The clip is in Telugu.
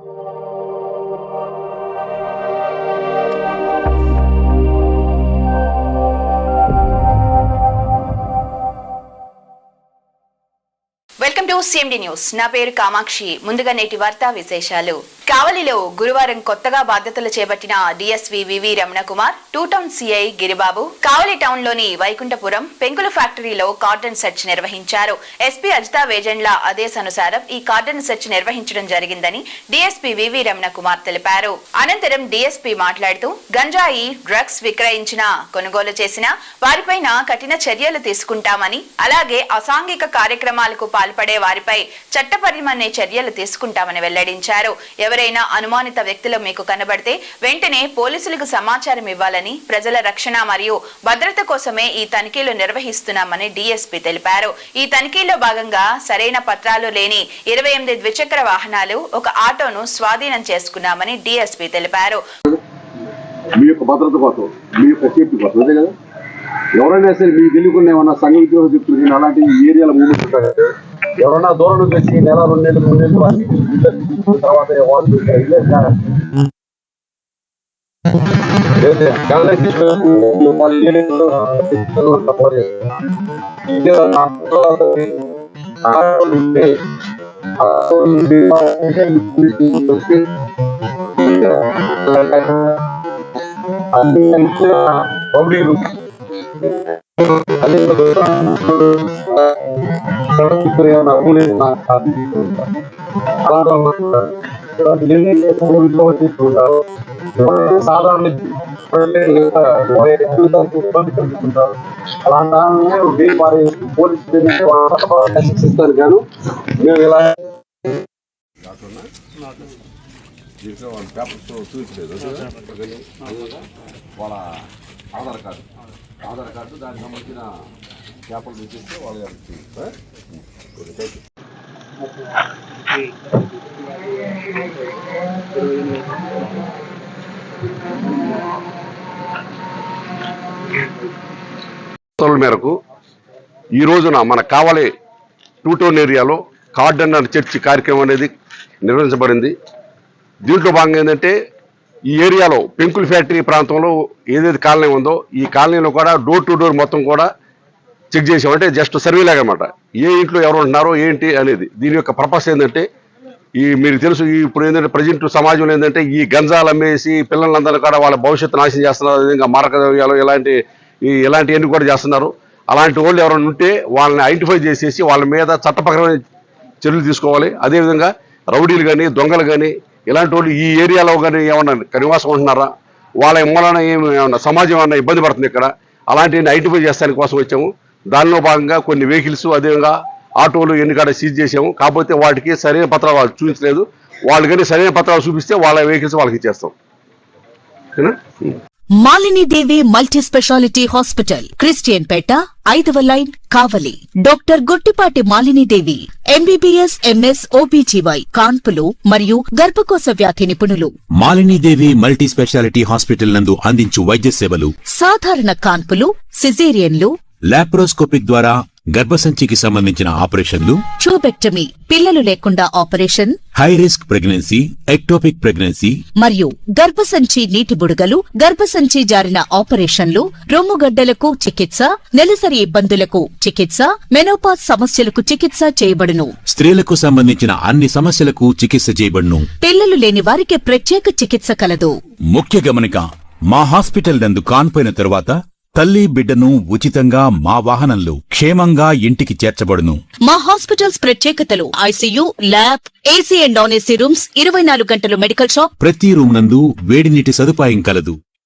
Welcome to CMD news. నా పేరు కామాక్షి. ముందుగా నేటి వార్తా విశేషాలు. కావలిలో గురువారం కొత్తగా బాధ్యతలు చేపట్టిన DSP VV Ramanakumar, two town CI Giribabu Kavali town లోని వైకుంఠపురం పెంకుల ఫ్యాక్టరీలో కార్డన్ సెర్చ్ నిర్వహించారు. ఎస్పీ అజితా వేజండ్ల ఆదేశానుసారం ఈ కార్డన్ సెర్చ్ నిర్వహించడం జరిగిందని డిఎస్పీ వివి రమణకుమార్ తెలిపారు. అనంతరం డిఎస్పీ మాట్లాడుతూ గంజాయి, డ్రగ్స్ విక్రయించిన, కొనుగోలు చేసిన వారిపైన కఠిన చర్యలు తీసుకుంటామని, అలాగే అసాంఘిక కార్యక్రమాలకు పాల్పడే వారిపై చట్టపరమైన చర్యలు తీసుకుంటామని వెల్లడించారు. ఎవరైనా అనుమానిత వ్యక్తులు మీకు కనబడితే వెంటనే పోలీసులకు సమాచారం ఇవ్వాలని, ప్రజల రక్షణ మరియు భద్రత కోసమే ఈ తనిఖీలు నిర్వహిస్తున్నామని డీఎస్పీ తెలిపారు. ఈ తనిఖీలో భాగంగా సరైన పత్రాలు లేని 28 ద్విచక్ర వాహనాలు, ఒక ఆటోను స్వాధీనం చేసుకున్నామని డీఎస్పీ తెలిపారు. ఎవరైనా సరే మీకు తెలియకుండా ఏమన్నా సంఘ ఉద్యోగ చెప్తుంది అలాంటి ఏరియాలో మూమెంట్ ఉంటారు. ఎవరన్నా దూరం నుంచి వచ్చి నెల 2 నెలలు 3 నెలలు తర్వాత వాళ్ళు సాధారణ అలాంటి పోలీసు శిక్షిస్తారు. కానీ మేము ఇలా పేపర్స్ చూపించలేదు. వాళ్ళ ఆధార్ కార్డు దానికి సంబంధించిన పేపర్లు చూపిస్తే వాళ్ళు మేరకు ఈ రోజున మన కావలి టూ టౌన్ ఏరియాలో కార్డన్ చర్చ్ కార్యక్రమం అనేది నిర్వహించబడింది. దీంట్లో భాగంగా ఏంటంటే ఈ ఏరియాలో పెంకుల ఫ్యాక్టరీ ప్రాంతంలో ఏదైతే కాలనీ ఉందో ఈ కాలనీలో కూడా డోర్ టు డోర్ మొత్తం కూడా చెక్ చేసాం. అంటే జస్ట్ సర్వే లాగా అనమాట. ఏ ఇంట్లో ఎవరు ఉంటున్నారో ఏంటి అనేది. దీని యొక్క పర్పస్ ఏంటంటే మీకు తెలుసు ఇప్పుడు ఏంటంటే ప్రజెంట్ సమాజంలో ఏంటంటే ఈ గంజాలు అమ్మేసి పిల్లలందరూ కూడా వాళ్ళ భవిష్యత్తు నాశనం చేస్తున్నారు. అదేవిధంగా మారక ద్రవ్యాలు ఇలాంటివన్నీ కూడా చేస్తున్నారు. అలాంటి వాళ్ళు ఎవరైనా ఉంటే వాళ్ళని ఐడెంటిఫై చేసేసి వాళ్ళ మీద చట్టపరమైన చర్యలు తీసుకోవాలి. అదేవిధంగా రౌడీలు కానీ, దొంగలు కానీ, ఇలాంటి వాళ్ళు ఈ ఏరియాలో కానీ ఏమన్నా నివాసం ఉంటున్నారా, వాళ్ళ మూలన ఏమన్నా సమాజం ఏమన్నా ఇబ్బంది పడుతుంది ఇక్కడ, అలాంటివన్నీ ఐడెంటిఫై చేస్తానికి కోసం వచ్చాము. దానిలో భాగంగా కొన్ని వెహికల్స్, అదేవిధంగా ఆటోలు ఎన్ని కాడ సీజ్ చేసాము. కాకపోతే వాటికి సరైన పత్రాలు వాళ్ళు చూపించలేదు. వాళ్ళు కానీ సరైన పత్రాలు చూపిస్తే వాళ్ళ వెహికల్స్ వాళ్ళకి ఇచ్చేస్తాం. మాలిని దేవి మల్టీ స్పెషాలిటీ హాస్పిటల్, క్రిస్టియన్ పేట, 5వ లైన్, కావలి. డాక్టర్ గుట్టిపాటి మాలిని దేవి ఎంబీబీఎస్, ఎంఎస్, ఓబీజీవై, కాన్పులు మరియు గర్భకోశ వ్యాధి నిపుణులు. మాలిని దేవి మల్టీ స్పెషాలిటీ హాస్పిటల్ నందు అందించు వైద్య సేవలు: సాధారణ కాన్పులు, సిజేరియన్లు, లాప్రోస్కోపిక్ ద్వారా గర్భసంచికి సంబంధించిన ఆపరేషన్లు, ట్యూబెక్టమీ, పిల్లలు లేకుండా operation, high risk pregnancy, ectopic pregnancy మరియు గర్భసంచి నీటి బుడగలు, గర్భసంచి జారిన ఆపరేషన్లు, రొమ్ముగడ్డలకు చికిత్స, నెలసరి ఇబ్బందులకు చికిత్స, మెనోపాజ్ సమస్యలకు చికిత్స చేయబడును. స్త్రీలకు సంబంధించిన అన్ని సమస్యలకు చికిత్స చేయబడును. పిల్లలు లేని వారికి ప్రత్యేక చికిత్స కలదు. ముఖ్య గమనిక: మా హాస్పిటల్ నందు కాన్పోయిన తరువాత తల్లి బిడ్డను ఉచితంగా మా వాహనంలో క్షేమంగా ఇంటికి చేర్చబడును. మా హాస్పిటల్స్ ప్రత్యేకతలు: ICU, lab, AC and non AC rooms, 24 గంటలు మెడికల్ షాప్, ప్రతి రూమ్ నందు వేడి నీటి సదుపాయం కలదు.